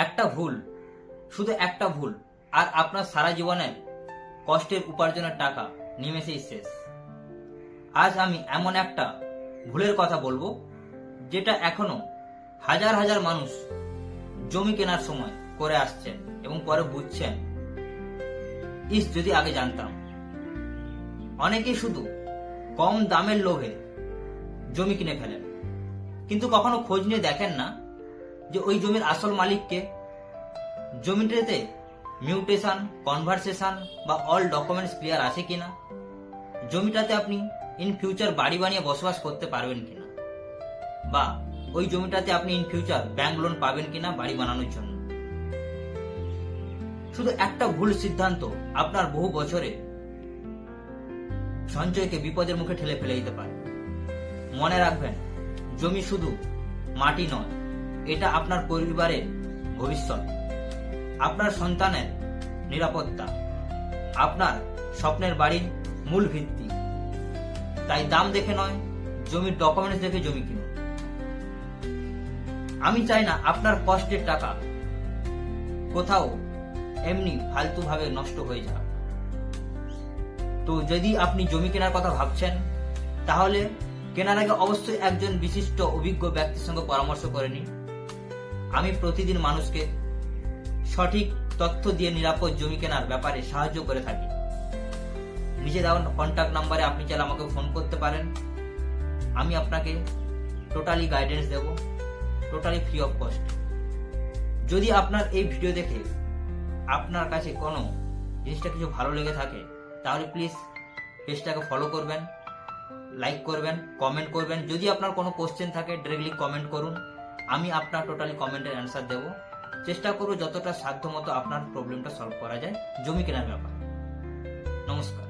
একটা ভুল, শুধু একটা ভুল, আর আপনার সারা জীবনের কষ্টের উপার্জনের টাকা নিমেষেই শেষ। আজ আমি এমন একটা ভুলের কথা বলবো যেটা এখনো হাজার হাজার মানুষ জমি কেনার সময় করে আসছেন এবং পরে বুঝছেন, যদি আগে জানতাম। অনেকেই শুধু কম দামের লোভে জমি কিনে ফেলেন, কিন্তু কখনো খোঁজ নিয়ে দেখেন না যে ওই জমির আসল মালিককে, জমিটাতে মিউটেশন, কনভারসেশন বা অল ডকুমেন্টস ক্লিয়ার আছে কিনা, জমিটাতে আপনি ইন ফিউচার বাড়ি বানিয়ে বসবাস করতে পারবেন কিনা, বা ওই জমিটাতে আপনি ইন ফিউচার ব্যাংক লোন পাবেন কিনা বাড়ি বানানোর জন্য। শুধু একটা ভুল সিদ্ধান্ত আপনার বহু বছরে সঞ্চয়কে বিপদের মুখে ঠেলে ফেলে দিতে পারে। মনে রাখবেন, জমি শুধু মাটি নয়, এটা আপনার পরিবারের ভবিষ্যৎ, আপনার সন্তানের নিরাপত্তা, আপনার স্বপ্নের বাড়ির মূল ভিত্তি। তাই দাম দেখে নয়, জমির ডকুমেন্টস দেখে জমি কিনুন। আমি চাই না আপনার কষ্টের টাকা কোথাও এমনি ফালতু ভাবে নষ্ট হয়ে যাক। তো যদি আপনি জমি কেনার কথা ভাবছেন, তাহলে কেনার আগে অবশ্যই একজন বিশিষ্ট অভিজ্ঞ ব্যক্তির সঙ্গে পরামর্শ করে নিন। আমি প্রতিদিন মানুষকে সঠিক তথ্য দিয়ে নিরাপদ জমি কেনার ব্যাপারে সাহায্য করে থাকি। নিচে দেওয়া কন্ট্যাক্ট নাম্বারে আপনি চাইলে আমাকে ফোন করতে পারেন। আমি আপনাকে টোটালি গাইডেন্স দেব, টোটালি ফ্রি অফ কস্ট। যদি আপনার এই ভিডিও দেখে আপনার কাছে কোনো জিনিসটা কিছু ভালো লেগে থাকে, তাহলে প্লিজ পেজটাকে ফলো করবেন, লাইক করবেন, কমেন্ট করবেন। যদি আপনার কোনো কোশ্চেন থাকে, ডিরেক্টলি কমেন্ট করুন। আমি আপনার টোটালি কমেন্টের অ্যান্সার দেব। চেষ্টা করব যতটা সাধ্য মতো আপনার প্রবলেমটা সলভ করা যায় জমি কেনার ব্যাপারে। নমস্কার।